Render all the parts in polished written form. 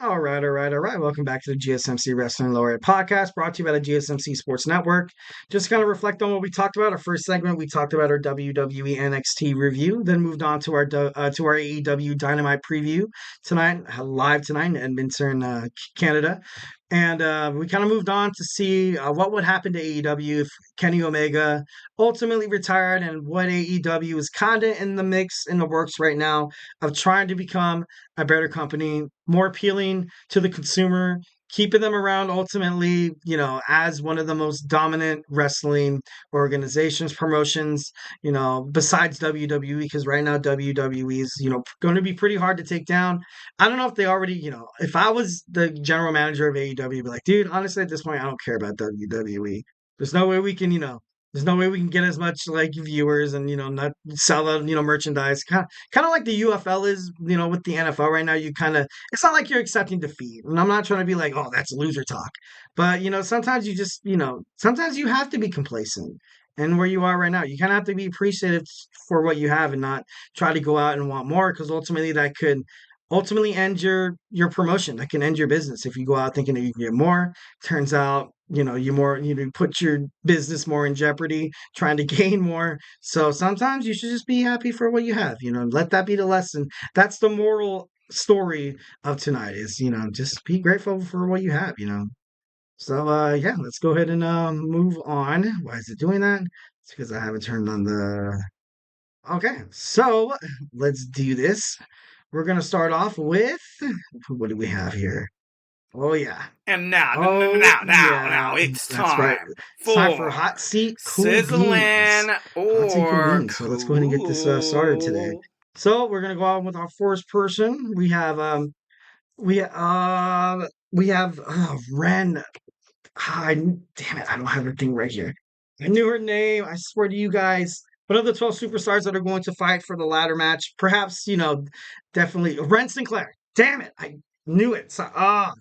All right. Welcome back to the GSMC Wrestling Laureate Podcast, brought to you by the GSMC Sports Network. Just kind of reflect on what we talked about. Our first segment, we talked about our WWE NXT review, then moved on to our AEW Dynamite preview tonight, live tonight in Edmonton, Canada. And we kind of moved on to see what would happen to AEW if Kenny Omega ultimately retired, and what AEW is kind of in the mix, in the works right now of trying to become a better company, more appealing to the consumer, keeping them around ultimately, as one of the most dominant wrestling organizations, promotions, besides WWE, because right now WWE is, going to be pretty hard to take down. I don't know if they already, if I was the general manager of AEW, I'd be like, dude, honestly, at this point, I don't care about WWE. There's no way we can, there's no way we can get as much like viewers and not sell out merchandise. Kind of like the UFL is with the NFL right now. You kind of, it's not like you're accepting defeat, and I'm not trying to be like, oh, that's loser talk, but sometimes you just sometimes you have to be complacent. And where you are right now, you kind of have to be appreciative for what you have and not try to go out and want more, because ultimately that could ultimately end your promotion. That can end your business if you go out thinking that you can get more. Turns out you put your business more in jeopardy trying to gain more. So sometimes you should just be happy for what you have. Let that be the lesson. That's the moral story of tonight, is just be grateful for what you have. So yeah, let's go ahead and move on. Why is it doing that? It's because I haven't turned on the. Okay, so let's do this. We're gonna start off with, what do we have here? Oh yeah. And now, Oh yeah. it's That's right. time It's time for for hot seat cool beans. sizzling Hot seat cool or beans. So let's go ahead and get this started today. cool. So we're gonna go on with our first person. We have Ren. Damn it, I don't have her thing right here. I knew her name. I swear to you guys. One of the 12 superstars that are going to fight for the ladder match. Perhaps, definitely Ren Sinclair. Damn it. I knew it. So, God,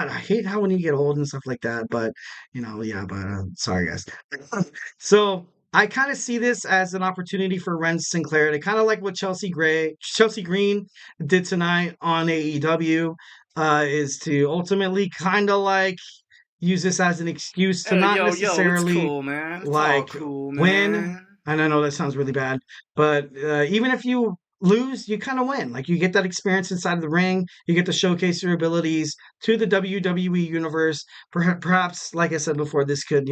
I hate how when you get old and stuff like that. But, yeah, but sorry, guys. So I kind of see this as an opportunity for Ren Sinclair to kind of like what Chelsea Green did tonight on AEW, is to ultimately kind of like use this as an excuse to not Yo, it's necessarily cool, man. It's all like cool, win. man. And I know that sounds really bad, but even if you lose, you kind of win. Like, you get that experience inside of the ring. You get to showcase your abilities to the WWE universe. Perhaps, like I said before, this could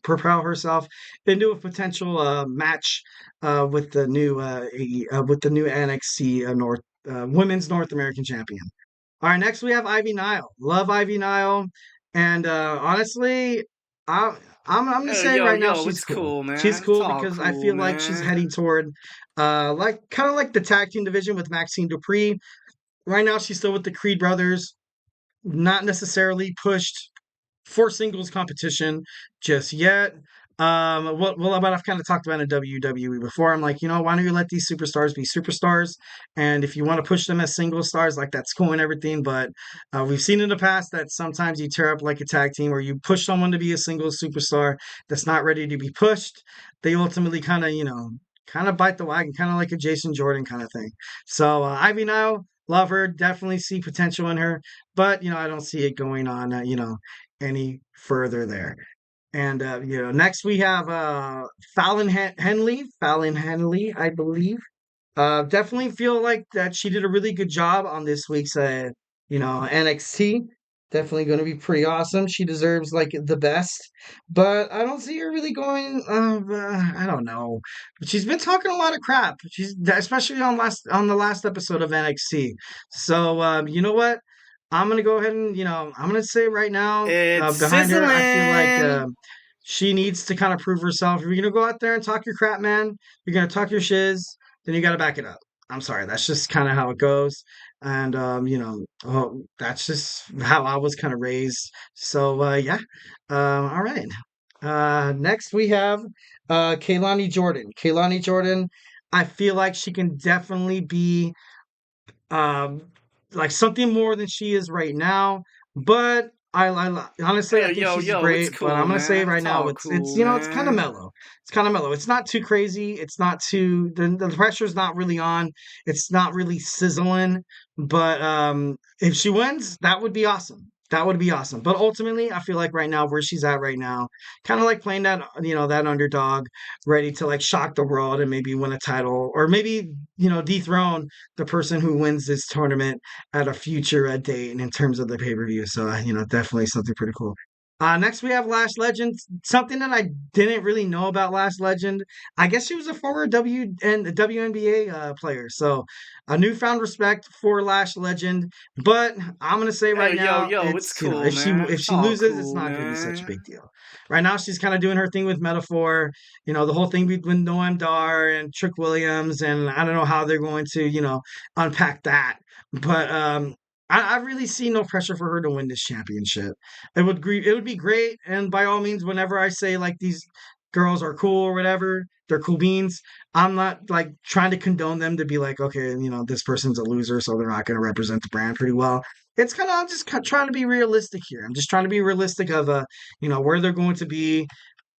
propel herself into a potential match with the new NXT North Women's North American Champion. All right, next we have Ivy Nile. Love Ivy Nile, and honestly, I, I'm gonna say right now she's It's cool. cool, She's man. It's cool all because I cool, feel like she's heading man. toward like kind of like the tag team division with Maxine Dupree. Right now, she's still with the Creed brothers, not necessarily pushed for singles competition just yet. Well, but I've kind of talked about in WWE before. I'm like, why don't you let these superstars be superstars? And if you want to push them as single stars, like, that's cool and everything. But we've seen in the past that sometimes you tear up like a tag team, or you push someone to be a single superstar that's not ready to be pushed. They ultimately kind of bite the wagon, kind of like a Jason Jordan kind of thing. So Ivy now, love her, definitely see potential in her, but I don't see it going on. Any further there. And next we have Fallon Henley, I believe. Definitely feel like that she did a really good job on this week's NXT. Definitely going to be pretty awesome. She deserves like the best, but I don't see her really going. I don't know. But she's been talking a lot of crap. She's especially on the last episode of NXT. So you know what? I'm gonna go ahead and I'm gonna say right now, It's behind her, I feel like sizzling. she needs to kind of prove herself. If you're gonna go out there and talk your crap, man, you're gonna talk your shiz, then you got to back it up. I'm sorry, that's just kind of how it goes. And that's just how I was kind of raised. So yeah. All right. Next we have Kaylani Jordan. Kaylani Jordan, I feel like she can definitely be um like something more than she is right now. But Honestly, I Hey, think yo, she's yo, it's great, but I'm cool, gonna say man. right It's now all it's cool, it's kind of man. mellow. It's kind of mellow. It's not too crazy. It's not too the pressure's not really on. It's not really sizzling. But if she wins, that would be awesome. That would be awesome. But ultimately, I feel like right now, where she's at right now, kind of like playing that that underdog, ready to like shock the world and maybe win a title, or maybe dethrone the person who wins this tournament at a future date and in terms of the pay-per-view. So, definitely something pretty cool. Next, we have Lash Legend. Something that I didn't really know about Lash Legend. I guess she was a former WNBA player. So, a newfound respect for Lash Legend. But I'm gonna say right Hey, yo, now, yo, it's it's cool, if she man. if It's she all loses, it's cool, not gonna be such a big man. deal. Right now, she's kind of doing her thing with Metaphor. The whole thing with Noam Dar and Trick Williams, and I don't know how they're going to unpack that. But I really see no pressure for her to win this championship. It would be great, and by all means, whenever I say like these girls are cool or whatever, they're cool beans. I'm not like trying to condone them to be like, okay, this person's a loser, so they're not going to represent the brand pretty well. It's kind of I'm just trying to be realistic here. I'm just trying to be realistic of where they're going to be,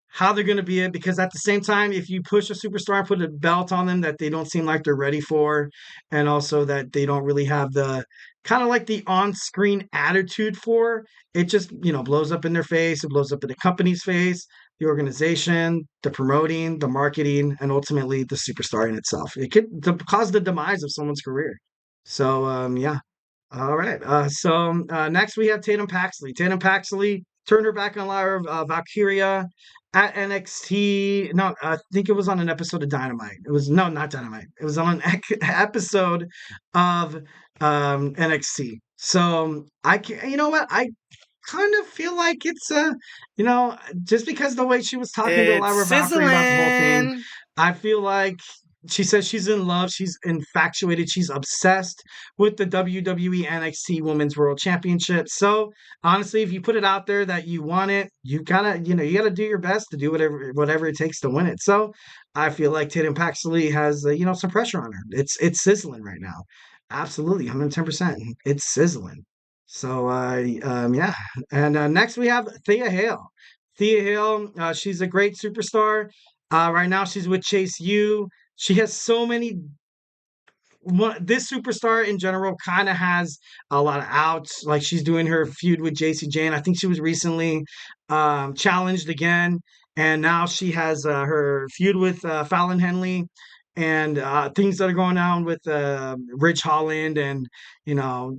how they're going to be it, because at the same time, if you push a superstar and put a belt on them that they don't seem like they're ready for, and also that they don't really have the kind of like the on-screen attitude for, it just blows up in their face. It blows up in the company's face, the organization, the promoting, the marketing, and ultimately the superstar in itself. It could cause the demise of someone's career. So yeah. All right. Next we have Tatum Paxley. Tatum Paxley turned her back on Lyra Valkyria at NXT. No, I think it was on an episode of Dynamite. It was no, not Dynamite. It was on an episode of NXT. So I can, you know what? I kind of feel like it's you know, just because the way she was talking to It's Lyra Valkyrie about the whole thing, sizzling. I feel like she says she's in love, she's infatuated, she's obsessed with the WWE NXT Women's World Championship. So honestly, if you put it out there that you want it, you gotta, you gotta do your best to do whatever it takes to win it. So I feel like Tatum Paxley has some pressure on her. It's sizzling right now. Absolutely, 110%. It's sizzling. So yeah. And next we have Thea Hale. Thea Hale, she's a great superstar. Right now she's with Chase U. She has so many. This superstar in general kind of has a lot of outs. Like she's doing her feud with JC Jane. I think she was recently challenged again, and now she has her feud with Fallon Henley, and things that are going on with Ridge Holland, and you know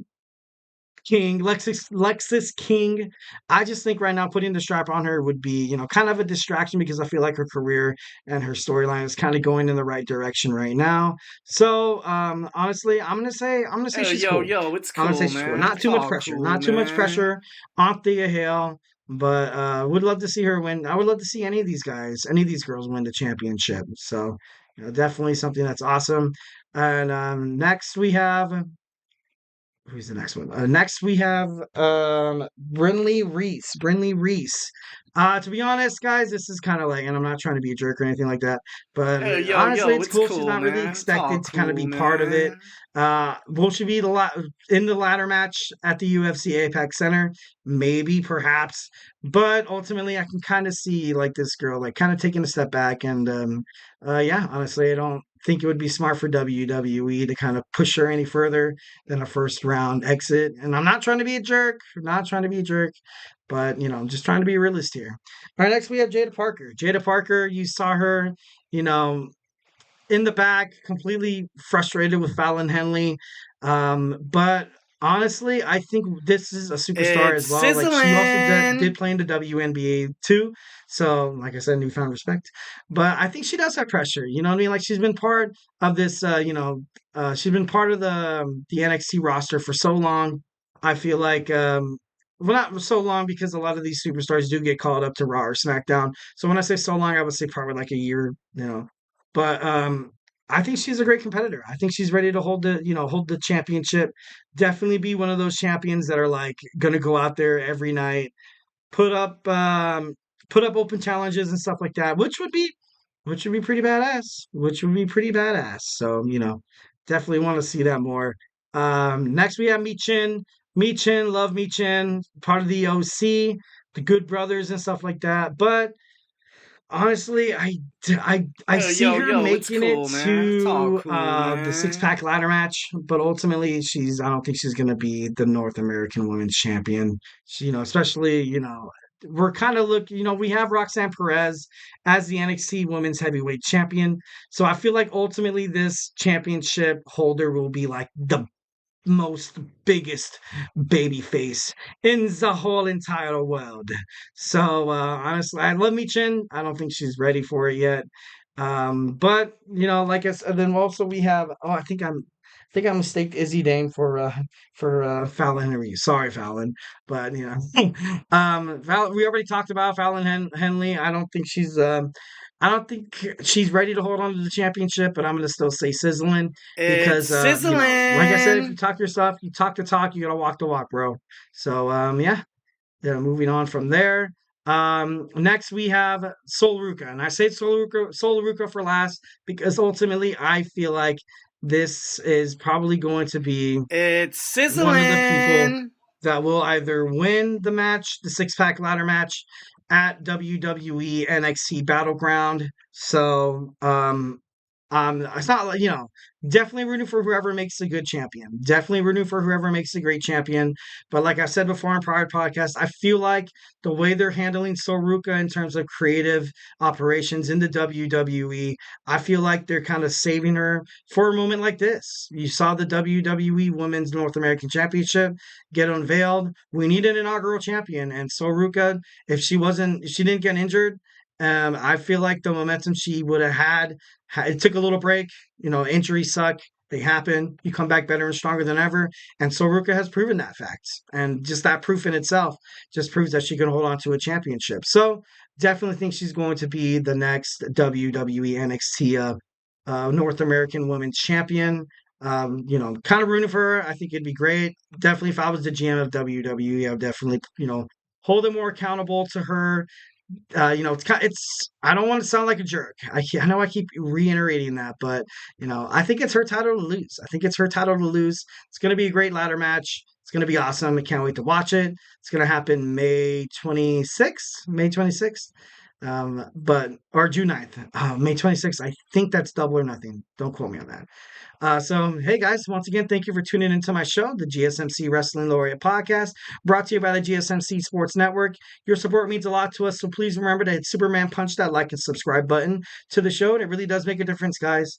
King, Lexis King. I just think right now putting the strap on her would be, kind of a distraction, because I feel like her career and her storyline is kind of going in the right direction right now. So, honestly, I'm gonna say Hey, she's yo, cool. yo, it's I'm gonna say cool, she's cool. man. Not It's too much all pressure. cool, Not too much man. pressure on Thea Hale. But would love to see her win. I would love to see any of these guys, any of these girls win the championship. So, definitely something that's awesome. And next we have who's the next one? Next we have Brinley Reese. Brinley Reese. To be honest, guys, this is kind of like, and I'm not trying to be a jerk or anything like that, but Hey, yo, honestly, yo, it's it's cool. She's cool, not really man. It's all expected to kind of cool, be part of it. man. Will she be in the ladder match at the UFC Apex Center? Maybe, perhaps, but ultimately, I can kind of see like this girl like kind of taking a step back, and yeah, honestly, I don't think it would be smart for WWE to kind of push her any further than a first round exit. And I'm not trying to be a jerk, not trying to be a jerk, but I'm just trying to be a realist here. All right, next we have Jada Parker. Jada Parker, you saw her, you know, in the back, completely frustrated with Fallon Henley. But honestly, I think this is a superstar It's as well. Like she also did sizzling. play in the WNBA too. So, like I said, newfound respect. But I think she does have pressure. You know what I mean? Like she's been part of this. She's been part of the NXT roster for so long. I feel like. Well, not so long, because a lot of these superstars do get called up to Raw or SmackDown. So when I say so long, I would say probably like a year, but I think she's a great competitor. I think she's ready to hold the championship. Definitely be one of those champions that are like gonna go out there every night, put up um, put up open challenges and stuff like that, which would be pretty badass. Which would be pretty badass. So definitely want to see that more. Next we have Michin. Michin, love Michin, part of the OC, the Good Brothers and stuff like that. But honestly, I see her Yo, it's making it cool, man. It's all to cool, the six man. pack ladder match, but ultimately I don't think she's gonna be the North American Women's Champion. She, especially we're kind of we have Roxanne Perez as the NXT Women's Heavyweight Champion, so I feel like ultimately this championship holder will be like the most biggest baby face in the whole entire world. So honestly, I love Michin. I don't think she's ready for it yet. But like I said, then also we have. Oh, I think I mistaked Izzy Dane for Fallon Henry. Sorry, Fallon, but we already talked about Fallon Henley. I don't think she's ready to hold on to the championship, but I'm going to still say sizzling It's because like I said, if you sizzling. talk your stuff, you talk the talk, you gotta walk the walk, bro. So yeah, moving on from there. Next we have Sol Ruka, and I say Sol Ruka for last because ultimately I feel like this is probably going to be It's one of the people sizzling. that will either win the match, the six pack ladder match at WWE NXT Battleground. So it's not like, definitely rooting for whoever makes a good champion. Definitely rooting for whoever makes a great champion. But like I said before on prior podcasts, I feel like the way they're handling Soruka in terms of creative operations in the WWE, I feel like they're kind of saving her for a moment like this. You saw the WWE Women's North American Championship get unveiled. We need an inaugural champion, and Soruka, if she didn't get injured, I feel like the momentum she would have had, it took a little break. Injuries suck. They happen. You come back better and stronger than ever. And Soruka has proven that fact. And just that proof in itself just proves that she can hold on to a championship. So definitely think she's going to be the next WWE NXT North American Women's Champion. Kind of rooting for her. I think it'd be great. Definitely, if I was the GM of WWE, I would definitely, hold it more accountable to her. It's I don't want to sound like a jerk. I know I keep reiterating that, but I think it's her title to lose. I think it's her title to lose. It's going to be a great ladder match. It's going to be awesome. I can't wait to watch it. It's going to happen May 26th, May 26th. But or June 9th. May 26th. I think that's double or nothing. Don't quote me on that. So, hey guys, once again, thank you for tuning into my show, the GSMC Wrestling Laureate Podcast, brought to you by the GSMC Sports Network. Your support means a lot to us, so please remember to hit Superman Punch that like and subscribe button to the show, and it really does make a difference, guys.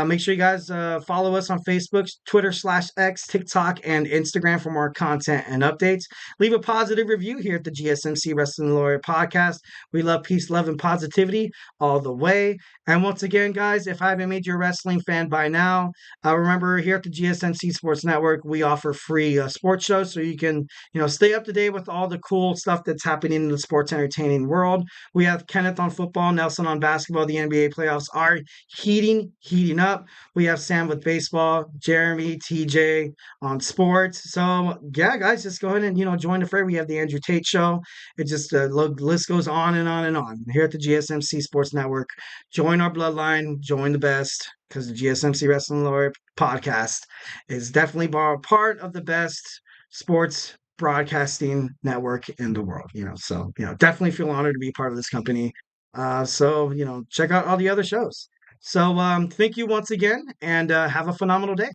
Make sure you guys follow us on Facebook, Twitter/X, TikTok, and Instagram for more content and updates. Leave a positive review here at the GSMC Wrestling Laureate Podcast. We love peace, love, and positivity all the way. And once again, guys, if I haven't made you a wrestling fan by now, remember here at the GSMC Sports Network, we offer free sports shows so you can, stay up to date with all the cool stuff that's happening in the sports entertaining world. We have Kenneth on football, Nelson on basketball. The NBA playoffs are heating up. We have Sam with baseball, Jeremy, TJ on sports. So yeah, guys, just go ahead and join the fray. We have the Andrew Tate Show. It just the list goes on and on and on here at the GSMC Sports Network. Join our bloodline, join the best, because the GSMC Wrestling Laureate Podcast is definitely part of the best sports broadcasting network in the world. So definitely feel honored to be part of this company. So check out all the other shows. So thank you once again, and have a phenomenal day.